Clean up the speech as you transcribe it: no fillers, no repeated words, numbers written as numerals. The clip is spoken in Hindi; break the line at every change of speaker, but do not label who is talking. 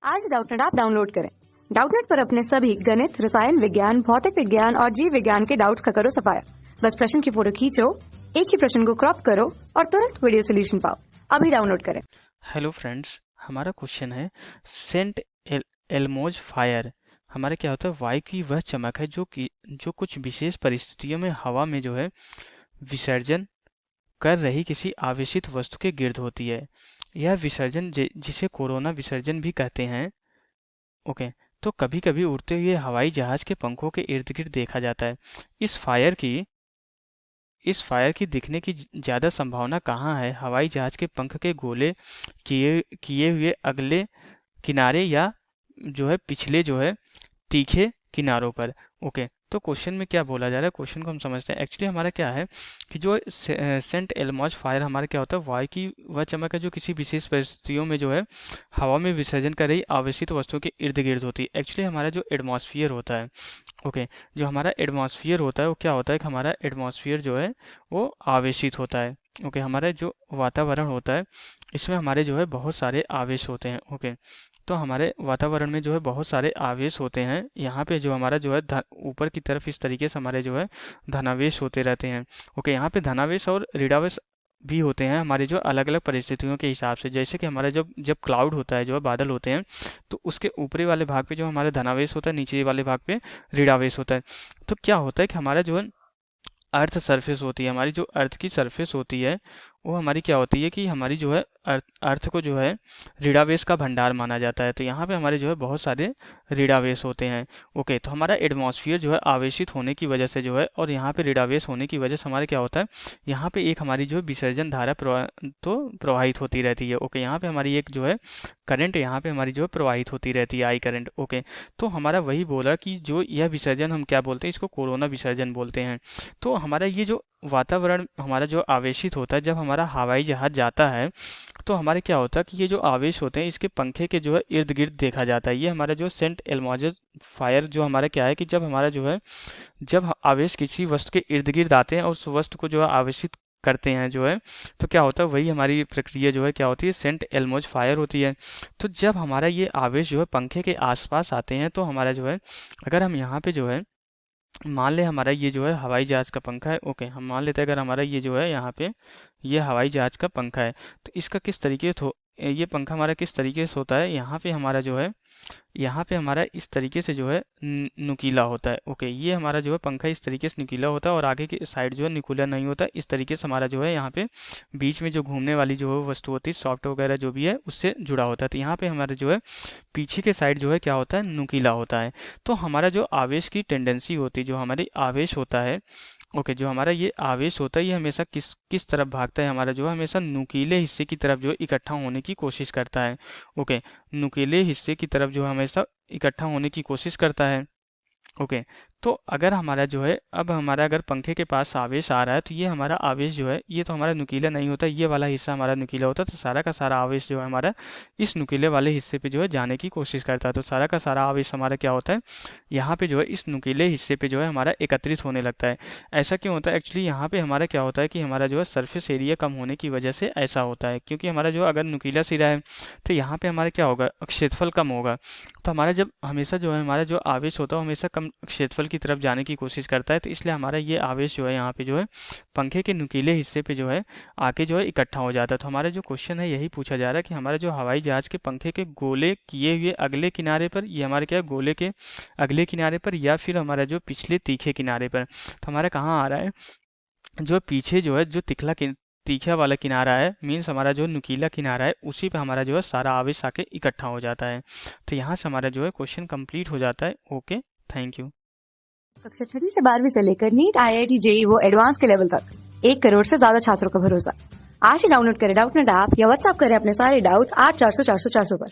आज डाउटनेट ऐप डाउनलोड करें। डाउटनेट पर अपने सभी गणित, रसायन विज्ञान, भौतिक विज्ञान और जीव विज्ञान के डाउट्स का करो सफाया। बस प्रश्न की फोटो खींचो, एक ही प्रश्न को क्रॉप करो और तुरंत वीडियो सोल्यूशन पाओ। अभी डाउनलोड करें।
हेलो फ्रेंड्स, हमारा क्वेश्चन है सेंट एल्मोज फायर। हमारा क्या होता है, वायु की वह चमक है जो कुछ विशेष परिस्थितियों में हवा में जो है विसर्जन कर रही किसी आवेशित वस्तु के गिर्द होती है। यह विसर्जन जिसे कोरोना विसर्जन भी कहते हैं। ओके, तो कभी कभी उड़ते हुए हवाई जहाज के पंखों के इर्द गिर्द देखा जाता है। इस फायर की दिखने की ज्यादा संभावना कहाँ है? हवाई जहाज के पंख के गोले किए किए हुए अगले किनारे या जो है पिछले जो है तीखे किनारों पर। ओके, तो क्वेश्चन में क्या बोला जा रहा है, क्वेश्चन को हम समझते हैं। एक्चुअली हमारा क्या है कि जो सेंट एल्मोज फायर हमारा क्या होता है, वायु की वह चमक है जो किसी विशेष परिस्थितियों में जो है हवा में विसर्जन कर रही आवेशित वस्तुओं के इर्द गिर्द होती है। एक्चुअली हमारा जो एटमॉस्फेयर होता है, ओके, जो हमारा एटमॉस्फेयर होता है वो क्या होता है कि हमारा एटमॉस्फेयर जो है वो आवेशित होता है। ओके, हमारा जो वातावरण होता है इसमें हमारे जो है बहुत सारे आवेश होते हैं। ओके, तो हमारे वातावरण में जो है बहुत सारे आवेश होते हैं। यहाँ पे जो हमारा जो है ऊपर की तरफ इस तरीके से हमारे जो है धनावेश होते रहते हैं। ओके, यहाँ पे धनावेश और ऋणावेश भी होते हैं हमारे जो अलग अलग परिस्थितियों के हिसाब से। जैसे कि हमारा जब जब क्लाउड होता है, जो है बादल होते हैं, तो उसके ऊपरी वाले भाग पे जो हमारा धनावेश होता है, नीचे वाले भाग पे ऋणावेश होता है। तो क्या होता है कि हमारा जो है अर्थ सरफेस होती है, हमारी जो अर्थ की सरफेस होती है वो हमारी क्या होती है कि हमारी जो है अर्थ को जो है ऋणावेश का भंडार माना जाता है। तो यहाँ पे हमारे जो है बहुत सारे ऋणावेश होते हैं। ओके, तो हमारा एटमॉस्फेयर जो है आवेशित होने की वजह से जो है और यहाँ पे ऋणावेश होने की वजह से हमारे क्या होता है, यहाँ पे एक हमारी जो है विसर्जन धारा प्रवाहित होती रहती है। ओके, यहाँ पे हमारी एक जो है करंट यहाँ पे हमारी जो है प्रवाहित होती रहती है, आई करंट। ओके, तो हमारा वही बोला कि जो यह विसर्जन हम क्या बोलते हैं, इसको कोरोना विसर्जन बोलते हैं। तो हमारा ये जो वातावरण हमारा जो आवेशित होता है, जब हमारा हवाई जहाज जाता है तो हमारे क्या होता है कि ये जो आवेश होते हैं इसके पंखे के जो है इर्द गिर्द देखा जाता है। ये हमारा जो सेंट एल्मोजेस फायर जो हमारा क्या है कि जब हमारा जो है जब आवेश किसी वस्तु के इर्द गिर्द आते हैं और उस वस्तु को जो है आवेशित करते हैं जो है, तो क्या होता है, वही हमारी प्रक्रिया जो है क्या होती है, सेंट एल्मोज फायर होती है। तो जब हमारा ये आवेश जो है पंखे के आसपास आते हैं तो हमारा जो है, अगर हम यहाँ पे जो है मान ले हमारा ये जो है हवाई जहाज का पंखा है। ओके, हम मान लेते हैं अगर हमारा ये जो है यहाँ पे ये हवाई जहाज का पंखा है, तो इसका किस तरीके से ये पंखा हमारा किस तरीके से होता है, यहाँ पे हमारा जो है यहाँ पे हमारा इस तरीके से जो है नुकीला होता है। ओके, ये हमारा जो है पंखा इस तरीके से नुकीला होता है और आगे की साइड जो है नुकीला नहीं होता। इस तरीके से हमारा जो है यहाँ पे बीच में जो घूमने वाली जो है वस्तु होती है, सॉफ्ट वगैरह जो भी है, उससे जुड़ा होता है। तो यहाँ पे हमारा जो है पीछे के साइड जो है क्या होता है, नुकीला होता है। तो हमारा जो आवेश की टेंडेंसी होती है, जो हमारी आवेश होता है, ओके, जो हमारा ये आवेश होता है ये हमेशा किस किस तरफ भागता है, हमारा जो है हमेशा नुकीले हिस्से की तरफ जो इकट्ठा होने की कोशिश करता है। ओके, नुकीले हिस्से की तरफ जो हमेशा इकट्ठा होने की कोशिश करता है। ओके, तो अगर हमारा जो है अब हमारा अगर पंखे के पास आवेश आ रहा है तो ये हमारा आवेश जो है ये तो हमारा नुकीला नहीं होता, ये वाला हिस्सा हमारा नुकीला होता है। तो सारा का सारा आवेश जो है हमारा इस नुकीले वाले हिस्से पे जो है जाने की कोशिश करता है। तो सारा का सारा आवेश हमारा क्या होता है, यहाँ पे जो है इस नुकीले हिस्से पे जो है हमारा एकत्रित होने लगता है। ऐसा क्यों होता है, एक्चुअली यहाँ पे हमारा क्या होता है कि हमारा जो है सरफेस एरिया कम होने की वजह से ऐसा होता है। क्योंकि हमारा जो अगर नुकीला सिरा है तो यहाँ पे हमारा क्या होगा, क्षेत्रफल कम होगा। तो हमारा जब हमेशा जो है हमारा जो आवेश होता है हमेशा कम क्षेत्रफल की तरफ जाने की कोशिश करता है। तो इसलिए हमारा ये आवेश जो है यहाँ पे जो है पंखे के नुकीले हिस्से पे जो है आके जो है इकट्ठा हो जाता है। तो हमारा जो क्वेश्चन है यही पूछा जा रहा है कि हमारा जो हवाई जहाज के पंखे के गोले किए हुए अगले किनारे पर, ये हमारे क्या गोले के अगले किनारे पर या फिर हमारा जो पिछले तीखे किनारे पर। तो हमारा कहाँ आ रहा है, जो पीछे जो है जो तीखा वाला किनारा है, मीन्स हमारा जो नुकीला किनारा है उसी पे हमारा जो है सारा आवेश आके इकट्ठा हो जाता है। तो यहाँ से हमारा जो है क्वेश्चन कंप्लीट हो जाता है। Okay, thank you.
कक्षा 6 से 12वीं से लेकर नीट, IIT, JEE वो एडवांस के लेवल तक 1 करोड़ से ज्यादा छात्रों का भरोसा। आज ही डाउनलोड करें डाउटनेट ऐप या व्हाट्सएप करें अपने सारे डाउट्स 8400 400 400 पर।